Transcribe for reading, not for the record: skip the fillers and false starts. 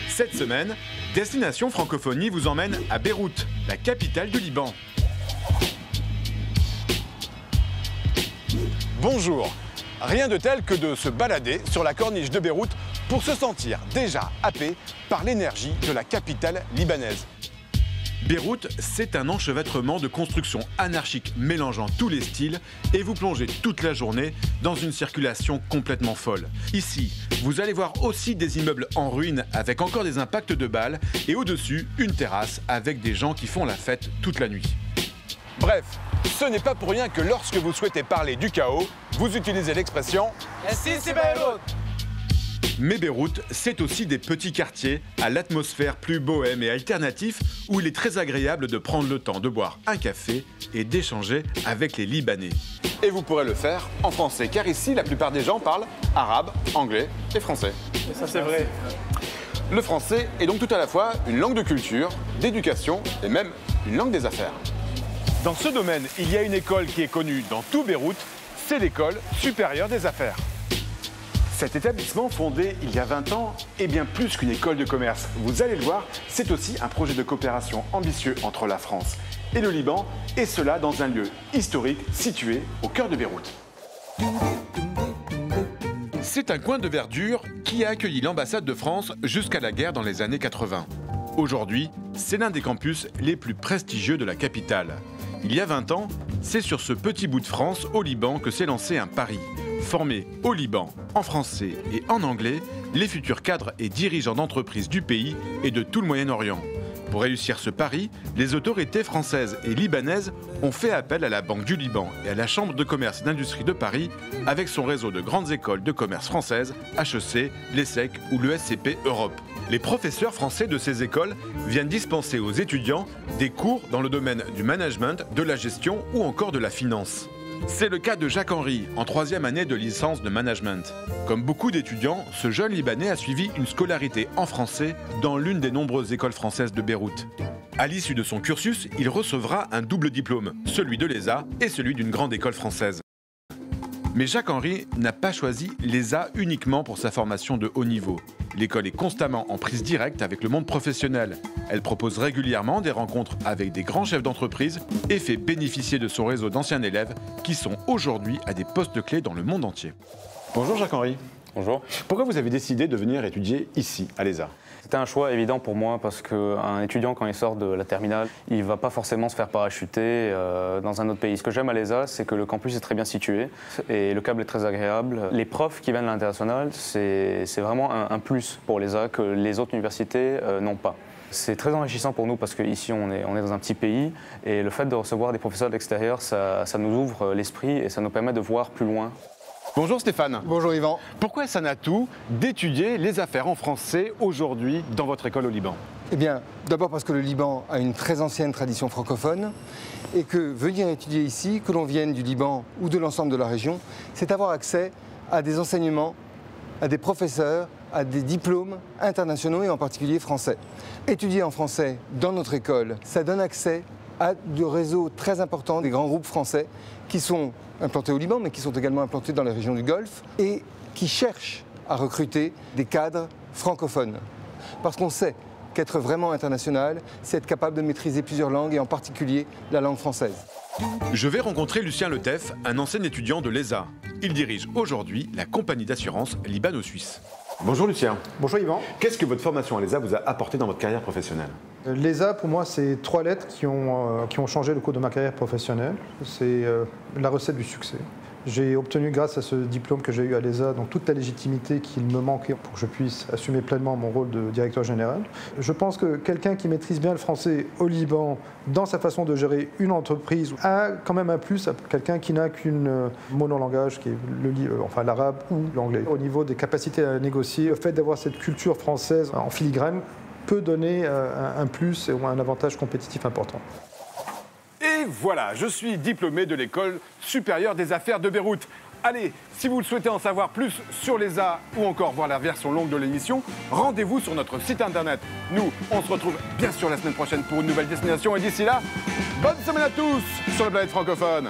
Cette semaine, Destination Francophonie vous emmène à Beyrouth, la capitale du Liban. Bonjour. Rien de tel que de se balader sur la corniche de Beyrouth pour se sentir déjà happé par l'énergie de la capitale libanaise. Beyrouth, c'est un enchevêtrement de constructions anarchiques mélangeant tous les styles et vous plongez toute la journée dans une circulation complètement folle. Ici, vous allez voir aussi des immeubles en ruine avec encore des impacts de balles et au-dessus, une terrasse avec des gens qui font la fête toute la nuit. Bref, ce n'est pas pour rien que lorsque vous souhaitez parler du chaos, vous utilisez l'expression « Ici c'est Beyrouth ». Mais Beyrouth, c'est aussi des petits quartiers à l'atmosphère plus bohème et alternatif où il est très agréable de prendre le temps de boire un café et d'échanger avec les Libanais. Et vous pourrez le faire en français, car ici, la plupart des gens parlent arabe, anglais et français. Et ça, c'est vrai. Le français est donc tout à la fois une langue de culture, d'éducation et même une langue des affaires. Dans ce domaine, il y a une école qui est connue dans tout Beyrouth, c'est l'École supérieure des affaires. Cet établissement, fondé il y a 20 ans, est bien plus qu'une école de commerce. Vous allez le voir, c'est aussi un projet de coopération ambitieux entre la France et le Liban, et cela dans un lieu historique situé au cœur de Beyrouth. C'est un coin de verdure qui a accueilli l'ambassade de France jusqu'à la guerre dans les années 80. Aujourd'hui, c'est l'un des campus les plus prestigieux de la capitale. Il y a 20 ans, c'est sur ce petit bout de France, au Liban, que s'est lancé un pari. Former au Liban, en français et en anglais, les futurs cadres et dirigeants d'entreprises du pays et de tout le Moyen-Orient. Pour réussir ce pari, les autorités françaises et libanaises ont fait appel à la Banque du Liban et à la Chambre de commerce et d'industrie de Paris avec son réseau de grandes écoles de commerce françaises, HEC, l'ESSEC ou l'ESCP Europe. Les professeurs français de ces écoles viennent dispenser aux étudiants des cours dans le domaine du management, de la gestion ou encore de la finance. C'est le cas de Jacques-Henri, en 3e année de licence de management. Comme beaucoup d'étudiants, ce jeune Libanais a suivi une scolarité en français dans l'une des nombreuses écoles françaises de Beyrouth. À l'issue de son cursus, il recevra un double diplôme, celui de l'ESA et celui d'une grande école française. Mais Jacques-Henri n'a pas choisi l'ESA uniquement pour sa formation de haut niveau. L'école est constamment en prise directe avec le monde professionnel. Elle propose régulièrement des rencontres avec des grands chefs d'entreprise et fait bénéficier de son réseau d'anciens élèves qui sont aujourd'hui à des postes clés dans le monde entier. Bonjour Jacques-Henri. Bonjour. Pourquoi vous avez décidé de venir étudier ici, à l'ESA ? C'était un choix évident pour moi parce qu'un étudiant, quand il sort de la terminale, il ne va pas forcément se faire parachuter dans un autre pays. Ce que j'aime à l'ESA, c'est que le campus est très bien situé et le câble est très agréable. Les profs qui viennent de l'international, c'est vraiment un plus pour l'ESA que les autres universités n'ont pas. C'est très enrichissant pour nous parce qu'ici, on est dans un petit pays et le fait de recevoir des professeurs de l'extérieur, ça nous ouvre l'esprit et ça nous permet de voir plus loin. Bonjour Stéphane. Bonjour Yvan. Pourquoi est-ce un atout d'étudier les affaires en français aujourd'hui dans votre école au Liban ? Eh bien, d'abord parce que le Liban a une très ancienne tradition francophone et que venir étudier ici, que l'on vienne du Liban ou de l'ensemble de la région, c'est avoir accès à des enseignements, à des professeurs, à des diplômes internationaux et en particulier français. Étudier en français dans notre école, ça donne accès à des réseaux très importants des grands groupes français qui sont implantés au Liban, mais qui sont également implantés dans les régions du Golfe et qui cherchent à recruter des cadres francophones. Parce qu'on sait qu'être vraiment international, c'est être capable de maîtriser plusieurs langues et en particulier la langue française. Je vais rencontrer Lucien Letef, un ancien étudiant de l'ESA. Il dirige aujourd'hui la compagnie d'assurance Libano-Suisse. Bonjour Lucien. Bonjour Yvan. Qu'est-ce que votre formation à l'ESA vous a apporté dans votre carrière professionnelle ? L'ESA, pour moi, c'est 3 lettres qui ont changé le cours de ma carrière professionnelle. C'est la recette du succès. J'ai obtenu, grâce à ce diplôme que j'ai eu à l'ESA, donc toute la légitimité qu'il me manquait pour que je puisse assumer pleinement mon rôle de directeur général. Je pense que quelqu'un qui maîtrise bien le français au Liban, dans sa façon de gérer une entreprise, a quand même un plus à quelqu'un qui n'a qu'une monolangage, qui est l'arabe ou l'anglais. Au niveau des capacités à négocier, le fait d'avoir cette culture française en filigrane peut donner un plus ou un avantage compétitif important. Et voilà, je suis diplômé de l'École supérieure des affaires de Beyrouth. Allez, si vous le souhaitez en savoir plus sur l'ESA ou encore voir la version longue de l'émission, rendez-vous sur notre site internet. Nous, on se retrouve bien sûr la semaine prochaine pour une nouvelle destination et d'ici là, bonne semaine à tous sur la planète francophone.